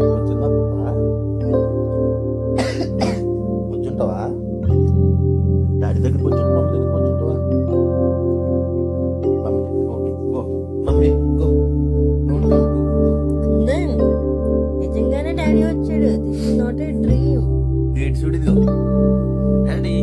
కూర్చున్నా పాపా, కూర్చుంటావా? డాడీ దగ్గర కూర్చుంటా, మమ్మీ దగ్గర కూర్చుంటావా? మమ్మీ గో నిజంగానే డాడీ వచ్చాడు. This is not a dream. Gate చూడు, ఇదిగో daddy.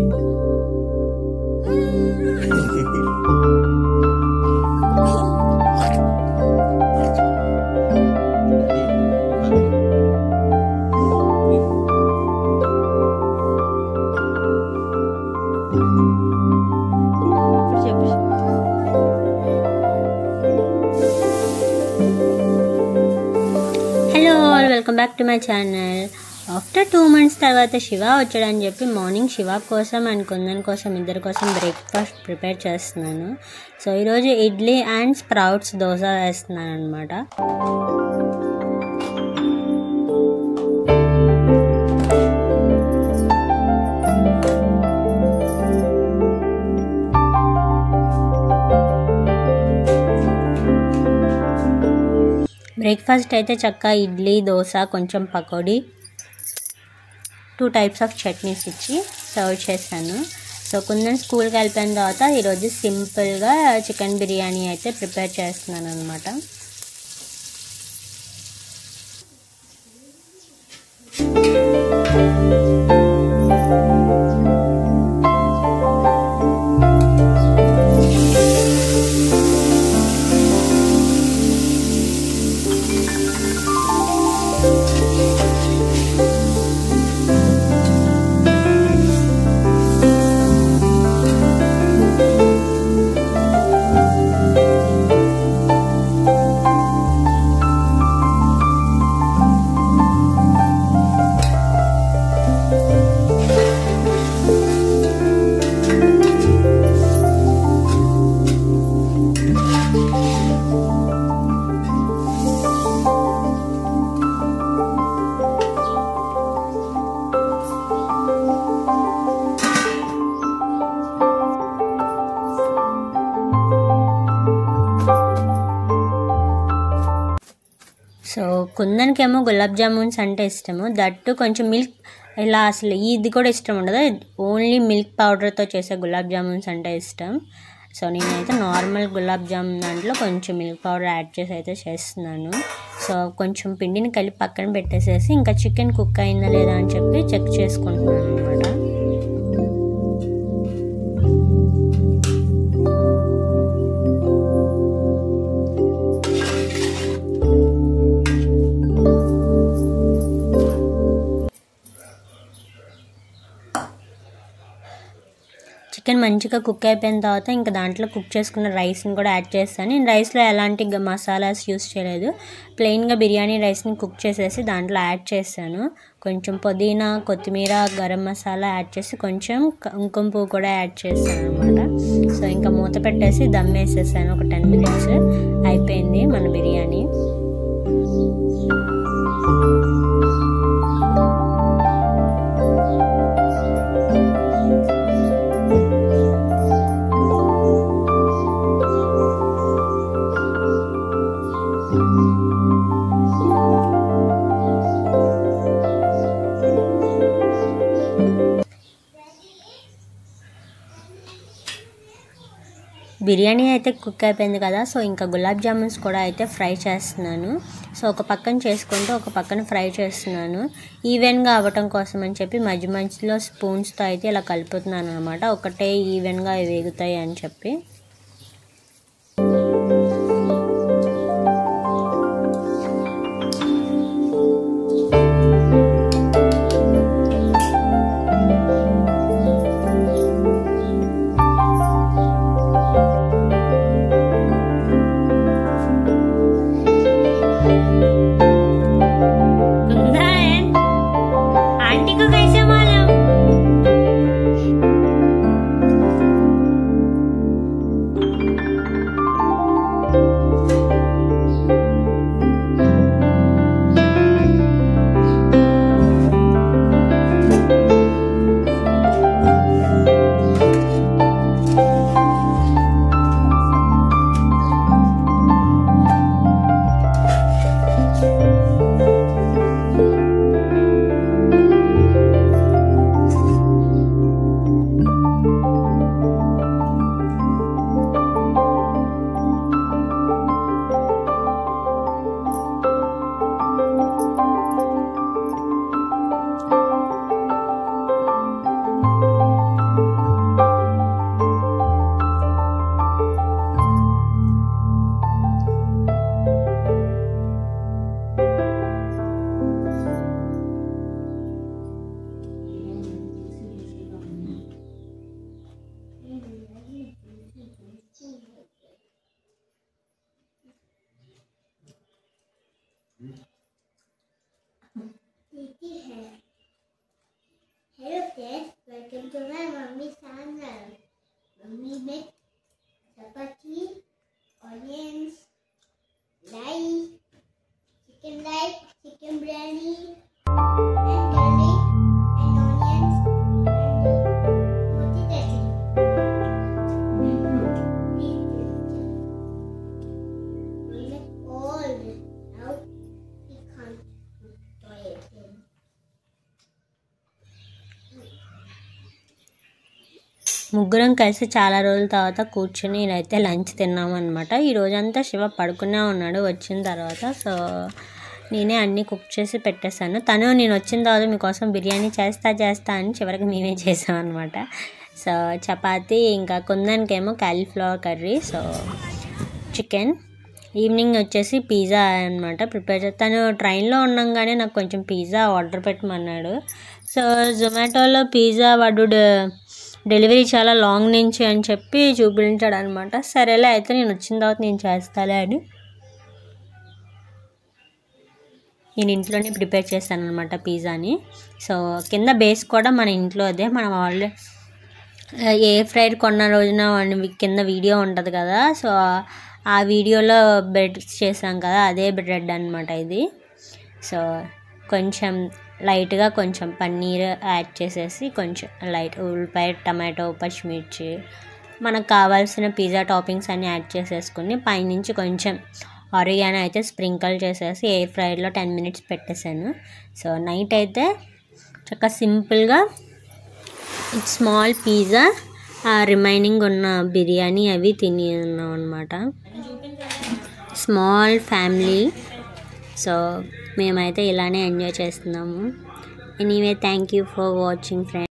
Hello all, welcome back to my channel. After 2 months తర్వాత శివ వచ్చాడని చెప్పి మార్నింగ్ శివ కోసం అండ్ కుందన్ కోసం ఇద్దరి కోసం బ్రేక్ఫాస్ట్ ప్రిపేర్ చేస్తున్నాను. సో ఈరోజు ఇడ్లీ అండ్ స్ప్రౌట్స్ దోశ వేస్తున్నాను అనమాట. బ్రేక్ఫాస్ట్ అయితే చక్క ఇడ్లీ, దోశ, కొంచెం పకోడీ, 2 types ఆఫ్ చట్నీస్ ఇచ్చి సర్వ్ చేశాను. సో కుందన్ స్కూల్కి వెళ్ళిపోయిన తర్వాత ఈరోజు సింపుల్గా చికెన్ బిర్యానీ అయితే ప్రిపేర్ చేస్తున్నాను అనమాట. సో కుందన్కేమో గులాబ్ జామున్స్ అంటే ఇష్టము, దట్టు కొంచెం మిల్క్, ఇలా అసలు ఇది కూడా ఇష్టం ఉండదు, ఓన్లీ మిల్క్ పౌడర్తో చేసే గులాబ్ జామున్స్ అంటే ఇష్టం. సో నేనైతే నార్మల్ గులాబ్ జామున్ దాంట్లో కొంచెం మిల్క్ పౌడర్ యాడ్ చేసి అయితే చేస్తున్నాను. సో కొంచెం పిండిని కలిపి పక్కన పెట్టేసేసి ఇంకా చికెన్ కుక్ అయిందా లేదా అని చెప్పి చెక్ చేసుకుంటున్నాను అనమాట. చికెన్ మంచిగా కుక్ అయిపోయిన తర్వాత ఇంకా దాంట్లో కుక్ చేసుకున్న రైస్ని కూడా యాడ్ చేస్తాను. నేను రైస్లో ఎలాంటి మసాలాస్ యూస్ చేయలేదు, ప్లెయిన్గా బిర్యానీ రైస్ని కుక్ చేసేసి దాంట్లో యాడ్ చేశాను. కొంచెం పుదీనా, కొత్తిమీర, గరం మసాలా యాడ్ చేసి కొంచెం కుంకుమ పువ్వు కూడా యాడ్ చేశాను అనమాట. సో ఇంకా మూత పెట్టేసి దమ్ వేసేసాను. ఒక 10 minutes అయిపోయింది మన బిర్యానీ. బిర్యానీ అయితే కుక్ అయిపోయింది కదా. సో ఇంకా గులాబ్ జామున్స్ కూడా అయితే ఫ్రై చేస్తున్నాను. సో ఒక పక్కన చేసుకుంటూ ఒక పక్కన ఫ్రై చేస్తున్నాను, ఈవెన్గా అవ్వటం కోసం అని చెప్పి మధ్య మధ్యలో స్పూన్స్తో అయితే ఇలా కలుపుతున్నాను అనమాట, ఒకటే ఈవెన్గా వేగుతాయి అని చెప్పి. Hello kids, welcome to my mummy's channel. Mummy make chapati, onions, rice, chicken biryani, and garlic and onions and roti tachi. We make all this. Now we can't enjoy it. ముగ్గురం కలిసి చాలా రోజుల తర్వాత కూర్చొని అయితే లంచ్ తిన్నాము అనమాట. ఈ రోజంతా శివ పడుకునే ఉన్నాడు వచ్చిన తర్వాత. సో నేనే అన్నీ కుక్ చేసి పెట్టేశాను. నేను వచ్చిన తర్వాత మీకోసం బిర్యానీ చేస్తా అని చివరికి మేమే చేసామన్నమాట. సో చపాతీ, ఇంకా కుందన్కేమో cauliflower curry, so chicken. Evening వచ్చేసి పిజ్జా అనమాట ప్రిపేర్ చేస్తాను. తను ట్రైన్లో ఉండగానే నాకు కొంచెం పిజ్జా ఆర్డర్ పెట్టమన్నాడు. సో జొమాటోలో పిజ్జా వాడు డెలివరీ చాలా లాంగ్ నుంచి అని చెప్పి చూపించాడు అనమాట. సరేలే అయితే నేను వచ్చిన తర్వాత నేను చేస్తాలే అని నేను ఇంట్లోనే ప్రిపేర్ చేస్తాను అనమాట పిజ్జాని. సో కింద బేస్ కూడా మన ఇంట్లో అదే, మనం ఆల్రెడీ ఎయిర్ ఫ్రైర్ కొన్న రోజున కింద వీడియో ఉంటుంది కదా, సో ఆ వీడియోలో బ్రెడ్ చేసాం కదా, అదే బ్రెడ్ అనమాట ఇది. సో కొంచెం లైట్గా కొంచెం పన్నీర్ యాడ్ చేసేసి కొంచెం లైట్ ఉల్లిపాయ, టమాటో, పచ్చిమిర్చి, మనకు కావాల్సిన పిజ్జా టాపింగ్స్ అన్నీ యాడ్ చేసేసుకుని పైనుంచి కొంచెం ఆరిగానో అయితే స్ప్రింకల్ చేసేసి ఎయిర్ ఫ్రైర్లో 10 minutes పెట్టేశాను. సో నైట్ అయితే చక్కగా సింపుల్గా స్మాల్ పిజ్జా, రిమైనింగ్ ఉన్న బిర్యానీ అవి తిని ఉన్నాం అనమాట. Small family. సో మేమైతే ఇలానే ఎంజాయ్ చేస్తున్నాము. Anyway, thank you for watching friends.